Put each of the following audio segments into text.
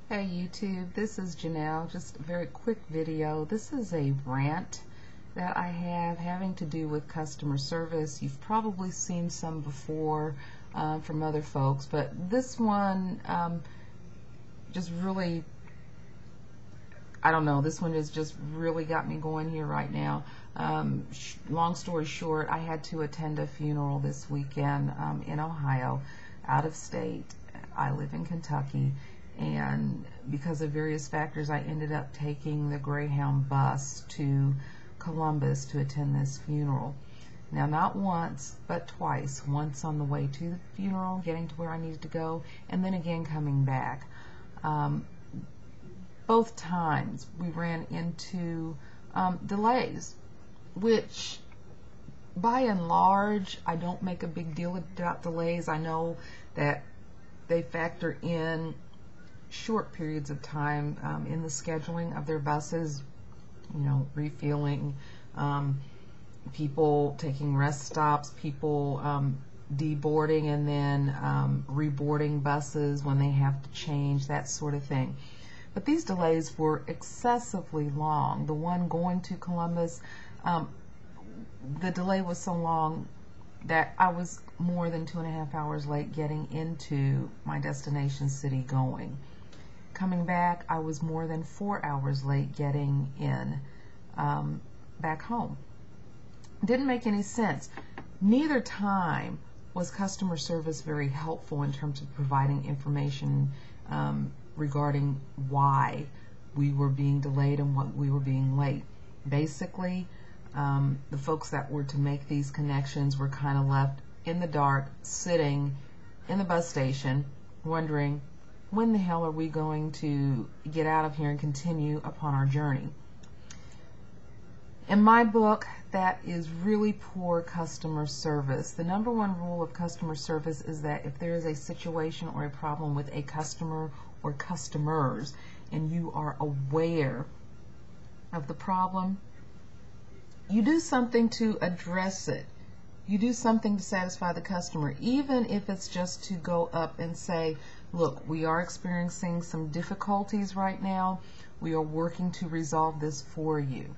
Hey YouTube, this is Janelle. Just a very quick video. This is a rant that I have having to do with customer service. You've probably seen some before from other folks, but this one just really, I don't know, this one has just really got me going here right now. Long story short, I had to attend a funeral this weekend in Ohio, out of state. I live in Kentucky. And because of various factors, I ended up taking the Greyhound bus to Columbus to attend this funeral. Now, not once, but twice. Once on the way to the funeral, getting to where I needed to go, and then again coming back. Both times we ran into delays, which by and large, I don't make a big deal about delays. I know that they factor in short periods of time in the scheduling of their buses, refueling, people taking rest stops, people deboarding and then reboarding buses when they have to change, that sort of thing. But these delays were excessively long. The one going to Columbus, the delay was so long that I was more than 2.5 hours late getting into my destination city going. Coming back, I was more than 4 hours late getting in back home. Didn't make any sense. Neither time was customer service very helpful in terms of providing information regarding why we were being delayed and what we were being late. Basically, the folks that were to make these connections were kind of left in the dark, sitting in the bus station, wondering, when the hell are we going to get out of here and continue upon our journey? In my book, that is really poor customer service. The number one rule of customer service is that if there is a situation or a problem with a customer or customers, and you are aware of the problem, you do something to address it. You do something to satisfy the customer, even if it's just to go up and say, look, we are experiencing some difficulties right now. We are working to resolve this for you.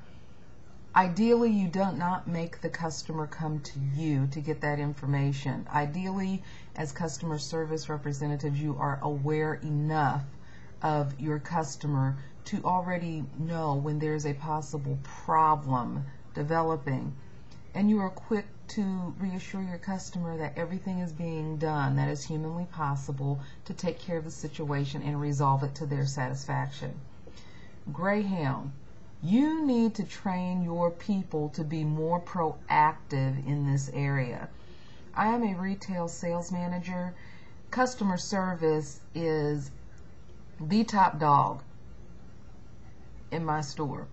Ideally, you do not make the customer come to you to get that information. Ideally, as customer service representatives, you are aware enough of your customer to already know when there's a possible problem developing, and you are quick to reassure your customer that everything is being done that is humanly possible to take care of the situation and resolve it to their satisfaction. Greyhound, you need to train your people to be more proactive in this area. I am a retail sales manager. Customer service is the top dog in my store.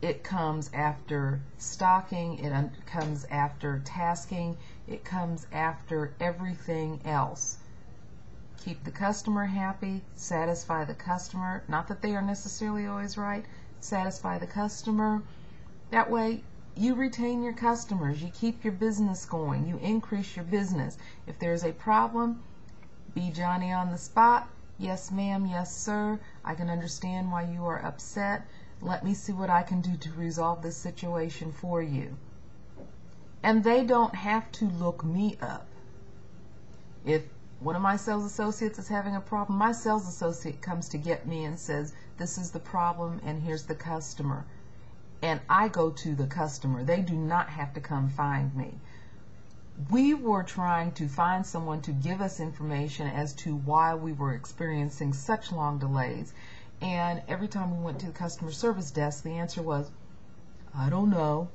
It comes after stocking, it comes after tasking, it comes after everything else. Keep the customer happy, satisfy the customer. Not that they are necessarily always right. Satisfy the customer. That way you retain your customers, you keep your business going, you increase your business. If there's a problem, be Johnny on the spot. Yes ma'am, yes sir, I can understand why you are upset. Let me see what I can do to resolve this situation for you. And they don't have to look me up. If one of my sales associates is having a problem, my sales associate comes to get me and says, this is the problem and here's the customer. And I go to the customer. They do not have to come find me. We were trying to find someone to give us information as to why we were experiencing such long delays. And every time we went to the customer service desk, the answer was, I don't know.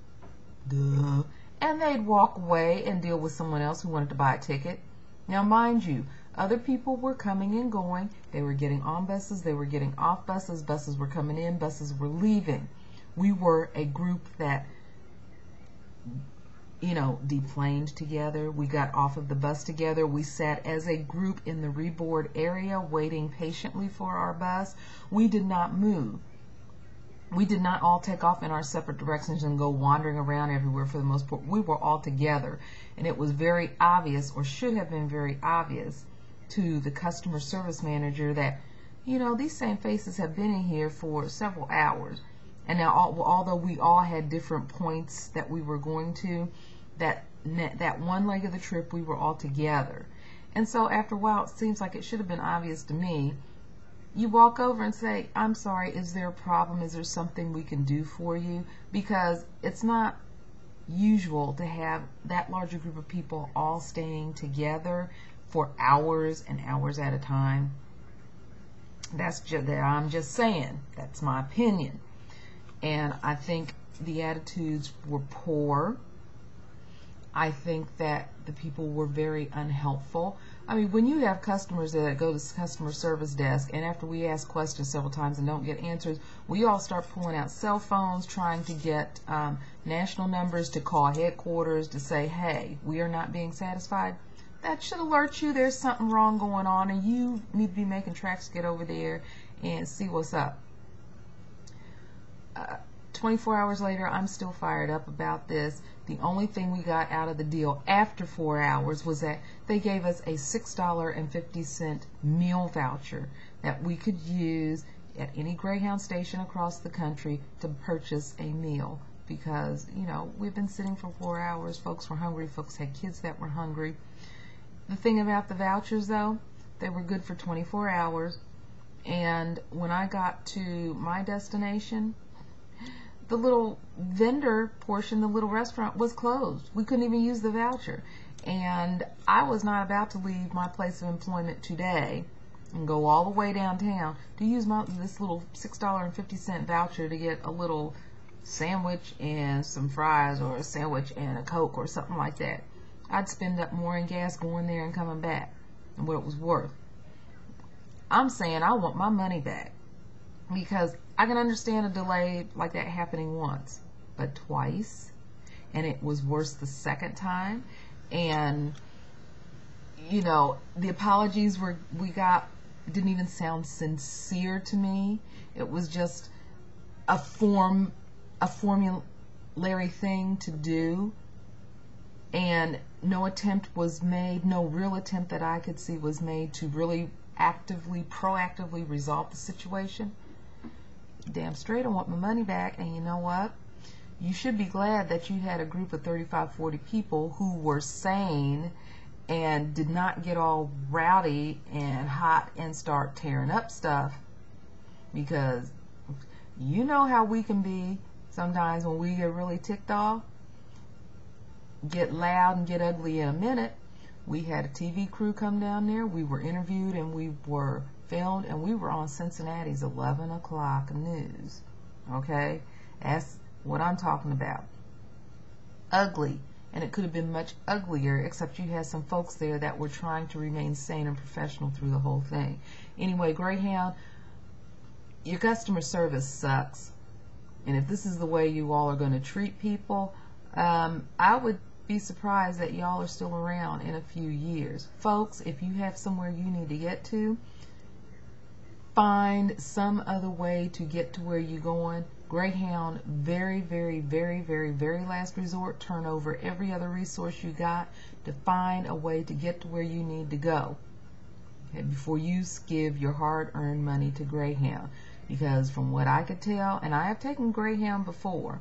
Duh. And they'd walk away and deal with someone else who wanted to buy a ticket. Now, mind you, other people were coming and going. They were getting on buses. They were getting off buses. Buses were coming in. Buses were leaving. We were a group that, deplaned together. We got off of the bus together. We sat as a group in the reboard area waiting patiently for our bus. We did not move. We did not all take off in our separate directions and go wandering around everywhere for the most part. We were all together, and it was very obvious, or should have been very obvious, to the customer service manager that you know, these same faces have been in here for several hours. And now, although we all had different points that we were going to, that one leg of the trip, we were all together. And so after a while, it seems like it should have been obvious to me. You walk over and say, I'm sorry, is there a problem? Is there something we can do for you? Because it's not usual to have that large a group of people all staying together for hours and hours at a time. I'm just saying, that's my opinion. And I think the attitudes were poor. I think that the people were very unhelpful. I mean, when you have customers that go to the customer service desk, and after we ask questions several times and don't get answers, we all start pulling out cell phones, trying to get national numbers to call headquarters to say, hey, we are not being satisfied. That should alert you there's something wrong going on, and you need to be making tracks to get over there and see what's up. 24 hours later, I'm still fired up about this. The only thing we got out of the deal after 4 hours was that they gave us a $6.50 meal voucher that we could use at any Greyhound station across the country to purchase a meal. Because, you know, we've been sitting for 4 hours. Folks were hungry. Folks had kids that were hungry. The thing about the vouchers, though, they were good for 24 hours. And when I got to my destination, the little vendor portion, the little restaurant, was closed. We couldn't even use the voucher. And I was not about to leave my place of employment today and go all the way downtown to use this little $6.50 voucher to get a little sandwich and some fries, or a sandwich and a Coke, or something like that. I'd spend up more in gas going there and coming back than what it was worth. I'm saying I want my money back, because I can understand a delay like that happening once, but twice, and it was worse the second time. And, you know, the apologies we got didn't even sound sincere to me. It was just a formulary thing to do, and no attempt was made, no real attempt that I could see was made to really proactively resolve the situation. Damn straight I want my money back. And you know what? You should be glad that you had a group of 35, 40 people who were sane and did not get all rowdy and hot and start tearing up stuff, because you know how we can be sometimes when we get really ticked off. Get loud and get ugly in a minute. We had a TV crew come down there. We were interviewed and we were filmed, and we were on Cincinnati's 11 o'clock news. Okay? That's what I'm talking about. Ugly. And it could have been much uglier, except you had some folks there that were trying to remain sane and professional through the whole thing. Anyway, Greyhound, your customer service sucks. And if this is the way you all are going to treat people, I would be surprised that y'all are still around in a few years. Folks, if you have somewhere you need to get to, find some other way to get to where you're going. Greyhound, very, very, very, very, very last resort. Turn over every other resource you got to find a way to get to where you need to go, okay, before you give your hard-earned money to Greyhound. Because from what I could tell, and I have taken Greyhound before,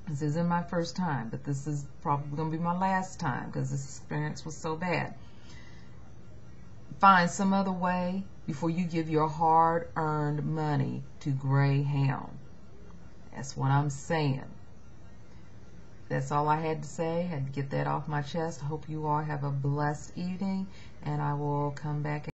this isn't my first time, but this is probably going to be my last time because this experience was so bad. Find some other way before you give your hard-earned money to Greyhound. That's what I'm saying. That's all I had to say. I had to get that off my chest. I hope you all have a blessed evening, and I will come back